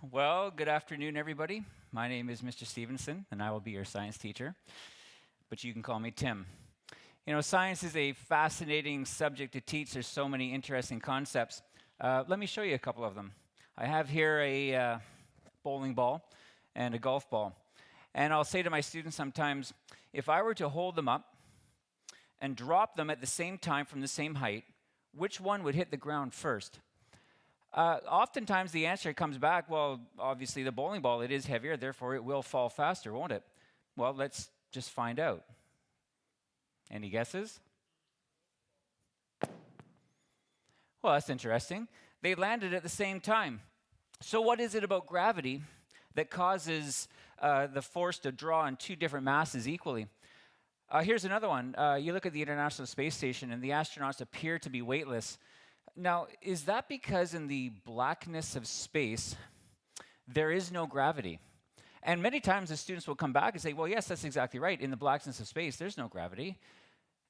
Well, good afternoon, everybody. My name is Mr. Stephenson, and I will be your science teacher, but you can call me Tim. You know, science is a fascinating subject to teach. There's so many interesting concepts. Let me show you a couple of them. I have here a bowling ball and a golf ball, and I'll say to my students sometimes, if I were to hold them up and drop them at the same time from the same height, which one would hit the ground first? Oftentimes the answer comes back, well, obviously the bowling ball, it is heavier, therefore it will fall faster, won't it? Well, let's just find out. Any guesses? Well, that's interesting. They landed at the same time. So what is it about gravity that causes the force to draw on two different masses equally? Here's another one. You look at the International Space Station and the astronauts appear to be weightless. Now, is that because in the blackness of space, there is no gravity? And many times the students will come back and say, well, yes, that's exactly right. In the blackness of space, there's no gravity.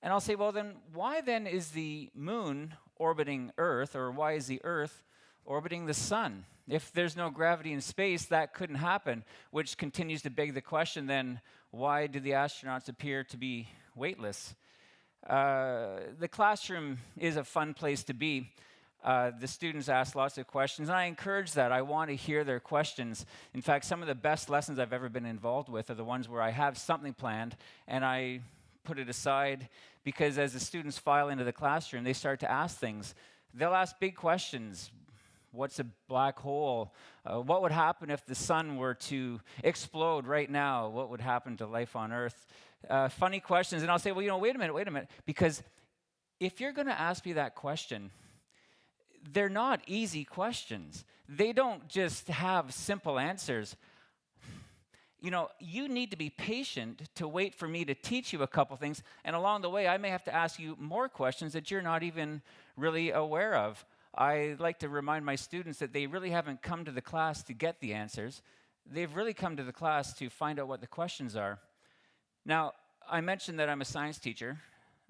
And I'll say, well, then why then is the moon orbiting Earth, or why is the Earth orbiting the sun? If there's no gravity in space, that couldn't happen, which continues to beg the question then, why do the astronauts appear to be weightless? The classroom is a fun place to be. The students ask lots of questions, and I encourage that. I want to hear their questions. In fact, some of the best lessons I've ever been involved with are the ones where I have something planned, and I put it aside because as the students file into the classroom, they start to ask things. They'll ask big questions. What's a black hole? What would happen if the sun were to explode right now? What would happen to life on Earth? Funny questions. And I'll say, well, wait a minute. Because if you're going to ask me that question, they're not easy questions. They don't just have simple answers. You need to be patient to wait for me to teach you a couple things. And along the way, I may have to ask you more questions that you're not even really aware of. I like to remind my students that they really haven't come to the class to get the answers. They've really come to the class to find out what the questions are. Now, I mentioned that I'm a science teacher.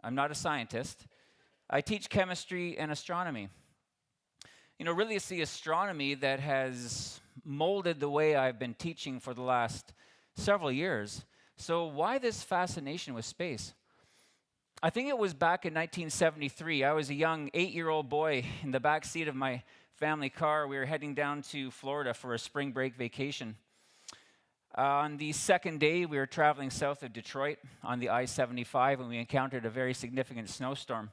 I'm not a scientist. I teach chemistry and astronomy. Really it's the astronomy that has molded the way I've been teaching for the last several years. So why this fascination with space? I think it was back in 1973. I was a young 8-year-old boy in the back seat of my family car. We were heading down to Florida for a spring break vacation. On the second day, we were traveling south of Detroit on the I-75, and we encountered a very significant snowstorm.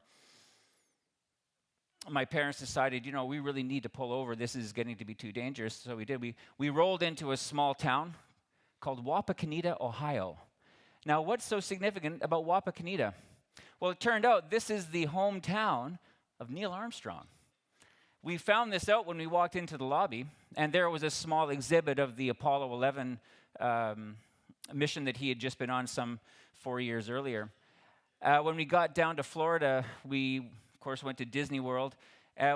My parents decided, we really need to pull over. This is getting to be too dangerous. So we did. We rolled into a small town called Wapakoneta, Ohio. Now, what's so significant about Wapakoneta? Well, it turned out this is the hometown of Neil Armstrong. We found this out when we walked into the lobby, and there was a small exhibit of the Apollo 11 mission that he had just been on some 4 years earlier. When we got down to Florida, we, of course, went to Disney World.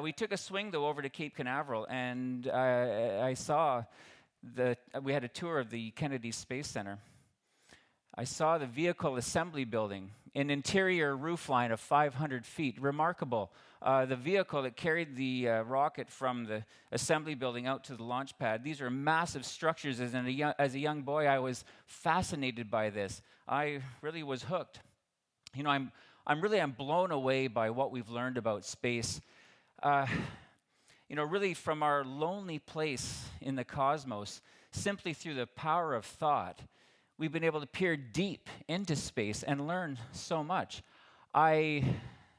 We took a swing, though, over to Cape Canaveral, and I saw we had a tour of the Kennedy Space Center. I saw the vehicle assembly building, an interior roofline of 500 feet, remarkable. The vehicle that carried the rocket from the assembly building out to the launch pad. These are massive structures. As a young boy, I was fascinated by this. I really was hooked. I'm blown away by what we've learned about space. Really from our lonely place in the cosmos, simply through the power of thought, we've been able to peer deep into space and learn so much. I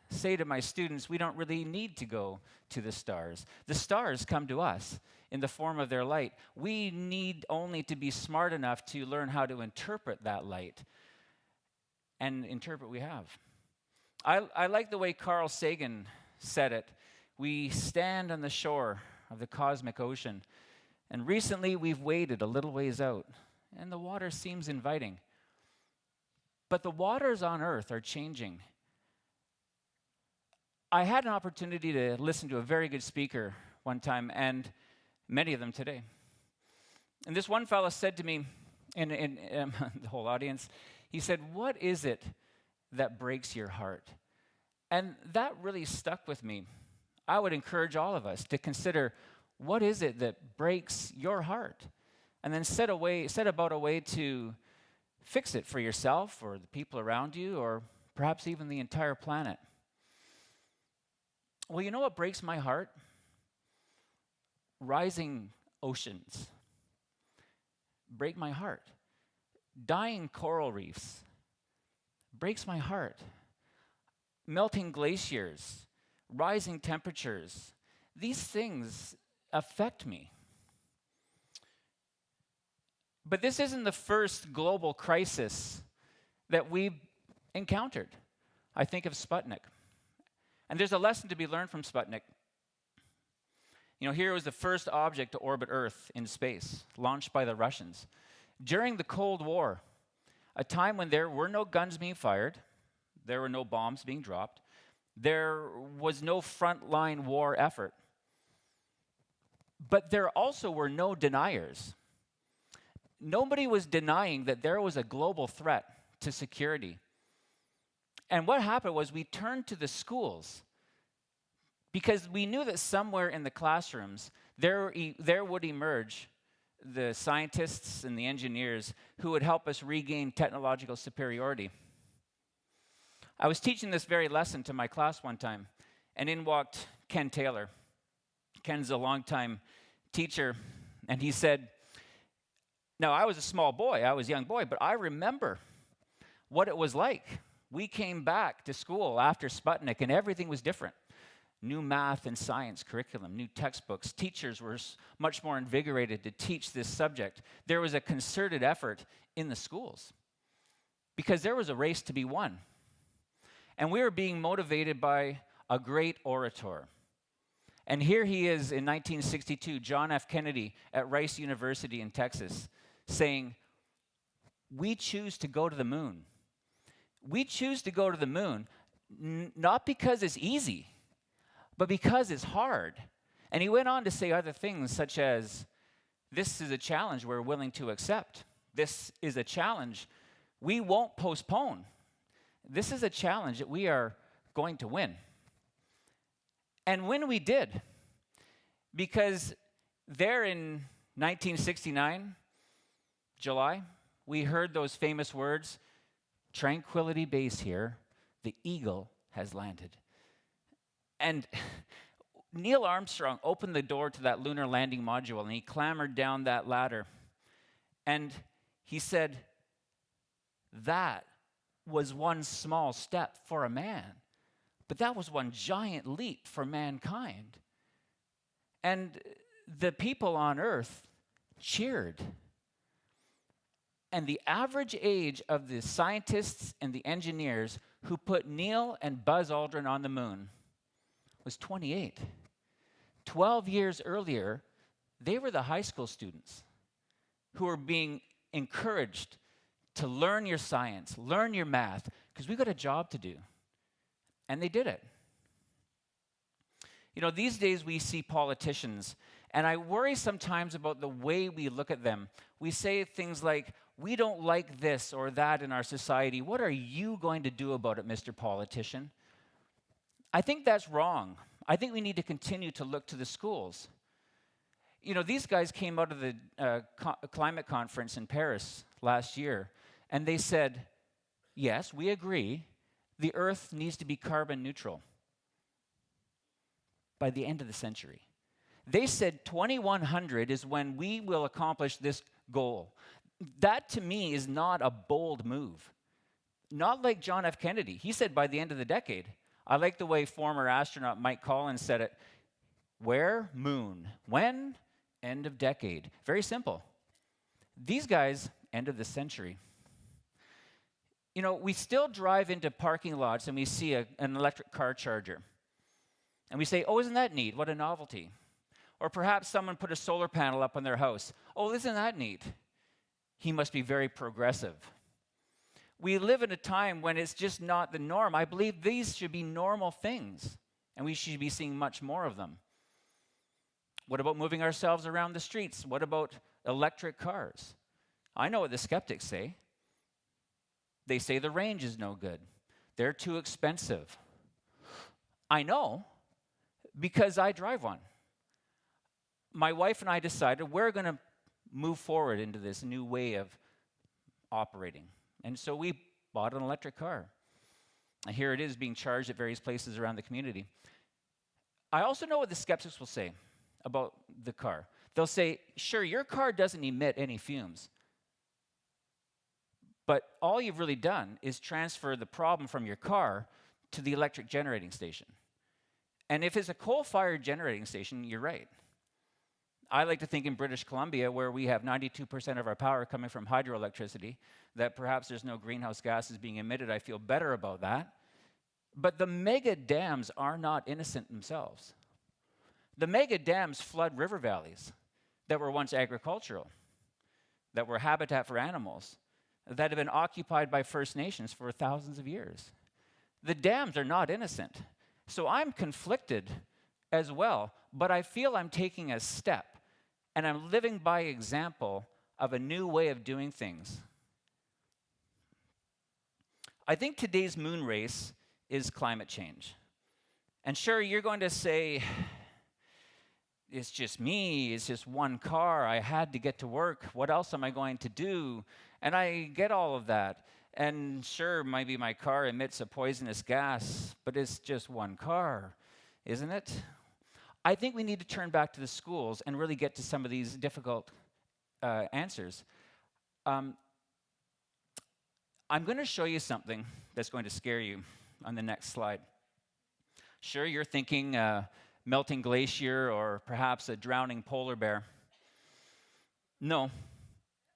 say to my students, we don't really need to go to the stars. The stars come to us in the form of their light. We need only to be smart enough to learn how to interpret that light. And interpret we have. I like the way Carl Sagan said it. We stand on the shore of the cosmic ocean, and recently we've waded a little ways out, and the water seems inviting. But the waters on Earth are changing. I had an opportunity to listen to a very good speaker one time, and many of them today. And this one fellow said to me, in the whole audience, he said, "What is it that breaks your heart?" And that really stuck with me. I would encourage all of us to consider, What is it that breaks your heart? And then set about a way to fix it for yourself or the people around you or perhaps even the entire planet. Well, you know what breaks my heart? Rising oceans break my heart. Dying coral reefs breaks my heart. Melting glaciers, rising temperatures, these things affect me. But this isn't the first global crisis that we've encountered. I think of Sputnik. And there's a lesson to be learned from Sputnik. You know, here was the first object to orbit Earth in space, launched by the Russians. During the Cold War, a time when there were no guns being fired, there were no bombs being dropped, there was no frontline war effort. But there also were no deniers. Nobody was denying that there was a global threat to security. And what happened was we turned to the schools because we knew that somewhere in the classrooms there would emerge the scientists and the engineers who would help us regain technological superiority. I was teaching this very lesson to my class one time, and in walked Ken Taylor. Ken's a longtime teacher, and he said, now I was a small boy, I was a young boy, but I remember what it was like. We came back to school after Sputnik, and everything was different. New math and science curriculum, new textbooks. Teachers were much more invigorated to teach this subject. There was a concerted effort in the schools because there was a race to be won. And we were being motivated by a great orator. And here he is in 1962, John F. Kennedy at Rice University in Texas, saying, we choose to go to the moon. We choose to go to the moon not because it's easy, but because it's hard. And he went on to say other things such as, this is a challenge we're willing to accept. This is a challenge we won't postpone. This is a challenge that we are going to win. And when we did, because there in 1969, July, we heard those famous words, Tranquility Base here, the Eagle has landed. And Neil Armstrong opened the door to that lunar landing module, and he clambered down that ladder. And he said, that was one small step for a man, but that was one giant leap for mankind. And the people on Earth cheered. And the average age of the scientists and the engineers who put Neil and Buzz Aldrin on the moon was 28. 12 years earlier, they were the high school students who were being encouraged to learn your science, learn your math, because we've got a job to do. And they did it. You know, these days we see politicians, and I worry sometimes about the way we look at them. We say things like, we don't like this or that in our society. What are you going to do about it, Mr. Politician? I think that's wrong. I think we need to continue to look to the schools. You know, these guys came out of the climate conference in Paris last year, and they said, yes, we agree, the Earth needs to be carbon neutral by the end of the century. They said 2100 is when we will accomplish this goal. That, to me, is not a bold move. Not like John F. Kennedy. He said by the end of the decade. I like the way former astronaut Mike Collins said it. Where? Moon. When? End of decade. Very simple. These guys, end of the century. You know, we still drive into parking lots and we see an electric car charger. And we say, oh, isn't that neat? What a novelty. Or perhaps someone put a solar panel up on their house. Oh, isn't that neat? He must be very progressive. We live in a time when it's just not the norm. I believe these should be normal things, and we should be seeing much more of them. What about moving ourselves around the streets? What about electric cars? I know what the skeptics say. They say the range is no good. They're too expensive. I know, because I drive one. my wife and I decided we're going to move forward into this new way of operating. And so we bought an electric car. And here it is being charged at various places around the community. I also know what the skeptics will say about the car. They'll say, sure, your car doesn't emit any fumes. But all you've really done is transfer the problem from your car to the electric generating station. And if it's a coal-fired generating station, you're right. I like to think in British Columbia, where we have 92% of our power coming from hydroelectricity, that perhaps there's no greenhouse gases being emitted. I feel better about that. But the mega dams are not innocent themselves. The mega dams flood river valleys that were once agricultural, that were habitat for animals, that have been occupied by First Nations for thousands of years. The dams are not innocent. So I'm conflicted as well, but I feel I'm taking a step, and I'm living by example of a new way of doing things. I think today's moon race is climate change. And sure, you're going to say, it's just me, it's just one car, I had to get to work, what else am I going to do? And I get all of that. And sure, maybe my car emits a poisonous gas, but it's just one car, isn't it? I think we need to turn back to the schools and really get to some of these difficult answers. I'm going to show you something that's going to scare you on the next slide. Sure, you're thinking melting glacier or perhaps a drowning polar bear. No,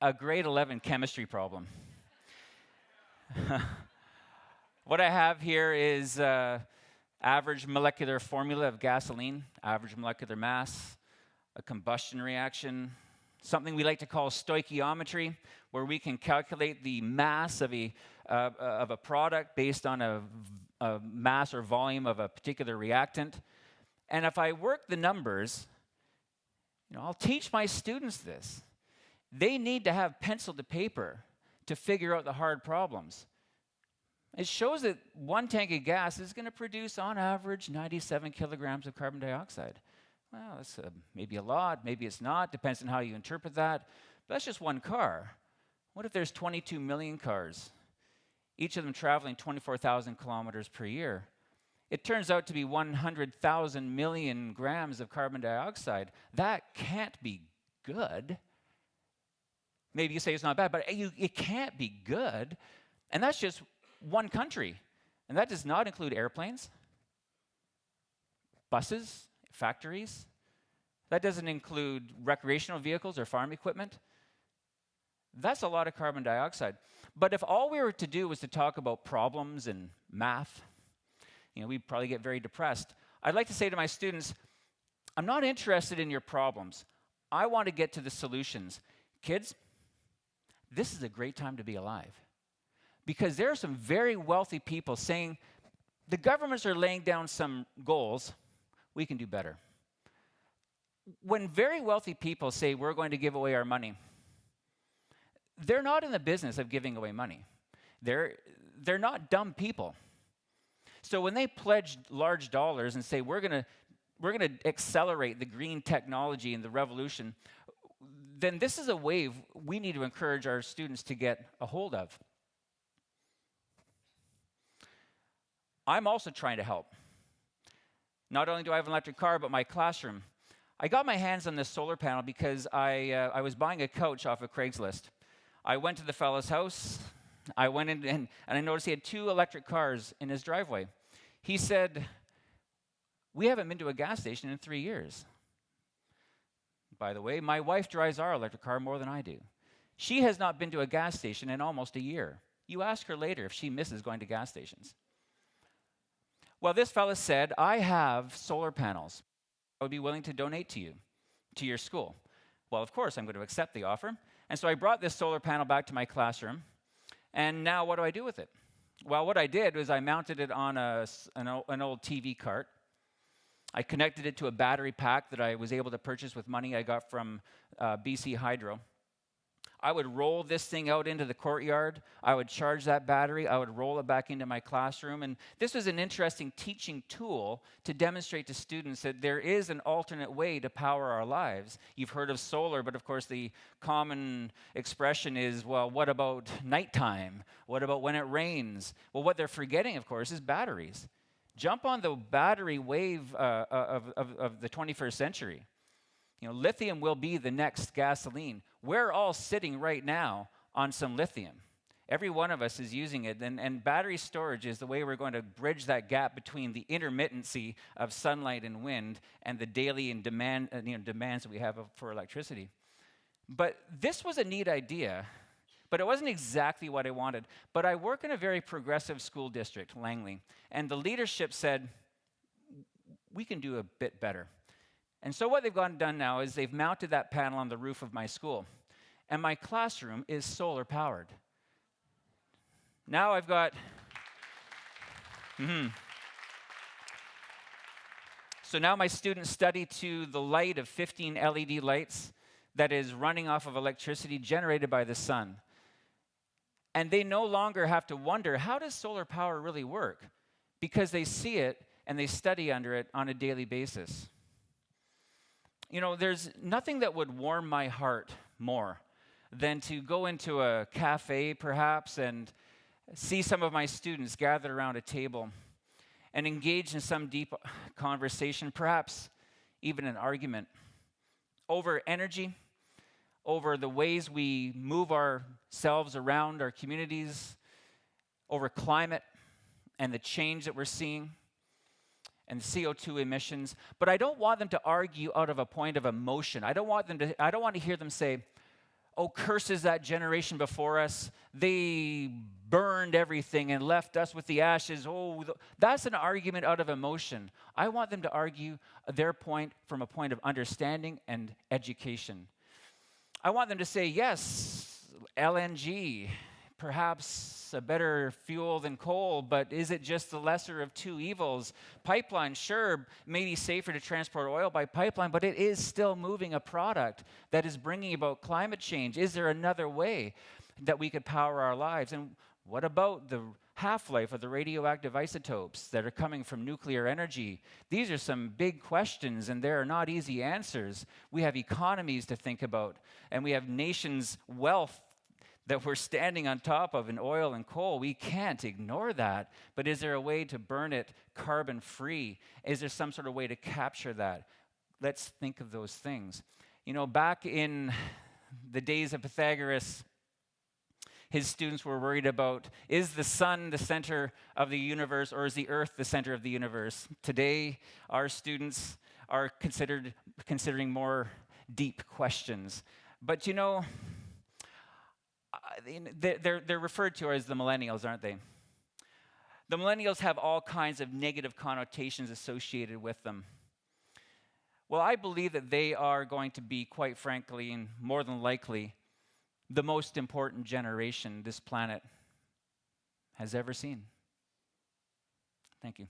a grade 11 chemistry problem. What I have here is average molecular formula of gasoline, average molecular mass, a combustion reaction, something we like to call stoichiometry, where we can calculate the mass of a product based on a mass or volume of a particular reactant. And if I work the numbers, I'll teach my students this. They need to have pencil to paper to figure out the hard problems. It shows that one tank of gas is going to produce, on average, 97 kilograms of carbon dioxide. Well, that's maybe a lot, maybe it's not, depends on how you interpret that. But that's just one car. What if there's 22 million cars, each of them traveling 24,000 kilometers per year? It turns out to be 100,000 million grams of carbon dioxide. That can't be good. Maybe you say it's not bad, but it can't be good. And that's just one country. And that does not include airplanes, buses, factories. That doesn't include recreational vehicles or farm equipment. That's a lot of carbon dioxide. But if all we were to do was to talk about problems and math, we'd probably get very depressed. I'd like to say to my students, I'm not interested in your problems. I want to get to the solutions. Kids, this is a great time to be alive, because there are some very wealthy people saying, the governments are laying down some goals, we can do better. When very wealthy people say we're going to give away our money, they're not in the business of giving away money. They're not dumb people. So when they pledge large dollars and say we're going to accelerate the green technology and the revolution, then this is a wave we need to encourage our students to get a hold of. I'm also trying to help. Not only do I have an electric car, but my classroom. I got my hands on this solar panel because I was buying a couch off of Craigslist. I went to the fellow's house. I went in and I noticed he had 2 electric cars in his driveway. He said, we haven't been to a gas station in 3 years. By the way, my wife drives our electric car more than I do. She has not been to a gas station in almost a year. You ask her later if she misses going to gas stations. Well, this fellow said, I have solar panels I would be willing to donate to you, to your school. Well, of course, I'm going to accept the offer. And so I brought this solar panel back to my classroom. And now what do I do with it? Well, what I did was I mounted it on an old TV cart. I connected it to a battery pack that I was able to purchase with money I got from BC Hydro. I would roll this thing out into the courtyard. I would charge that battery. I would roll it back into my classroom. And this was an interesting teaching tool to demonstrate to students that there is an alternate way to power our lives. You've heard of solar, but of course the common expression is, well, what about nighttime? What about when it rains? Well, what they're forgetting, of course, is batteries. Jump on the battery wave of the 21st century. Lithium will be the next gasoline. We're all sitting right now on some lithium. Every one of us is using it, and battery storage is the way we're going to bridge that gap between the intermittency of sunlight and wind and the daily and demands that we have for electricity. But this was a neat idea, but it wasn't exactly what I wanted. But I work in a very progressive school district, Langley, and the leadership said, we can do a bit better. And so what they've done now is they've mounted that panel on the roof of my school. And my classroom is solar powered. Now I've got... So now my students study to the light of 15 LED lights that is running off of electricity generated by the sun. And they no longer have to wonder, how does solar power really work? Because they see it and they study under it on a daily basis. There's nothing that would warm my heart more than to go into a cafe, perhaps, and see some of my students gathered around a table and engage in some deep conversation, perhaps even an argument, over energy, over the ways we move ourselves around our communities, over climate and the change that we're seeing, and CO2 emissions. But I don't want them to argue out of a point of emotion. I don't want to hear them say, oh, curses that generation before us. They burned everything and left us with the ashes. Oh, that's an argument out of emotion. I want them to argue their point from a point of understanding and education. I want them to say, yes, LNG, perhaps a better fuel than coal, but is it just the lesser of two evils? Pipeline, sure, maybe safer to transport oil by pipeline, but it is still moving a product that is bringing about climate change. Is there another way that we could power our lives? And what about the half-life of the radioactive isotopes that are coming from nuclear energy? These are some big questions, and there are not easy answers. We have economies to think about, and we have nations' wealth that we're standing on top of in oil and coal. We can't ignore that. But is there a way to burn it carbon-free? Is there some sort of way to capture that? Let's think of those things. Back in the days of Pythagoras, his students were worried about, is the sun the center of the universe, or is the earth the center of the universe? Today, our students are considering more deep questions. But they're referred to as the millennials, aren't they? The millennials have all kinds of negative connotations associated with them. Well, I believe that they are going to be, quite frankly, and more than likely, the most important generation this planet has ever seen. Thank you.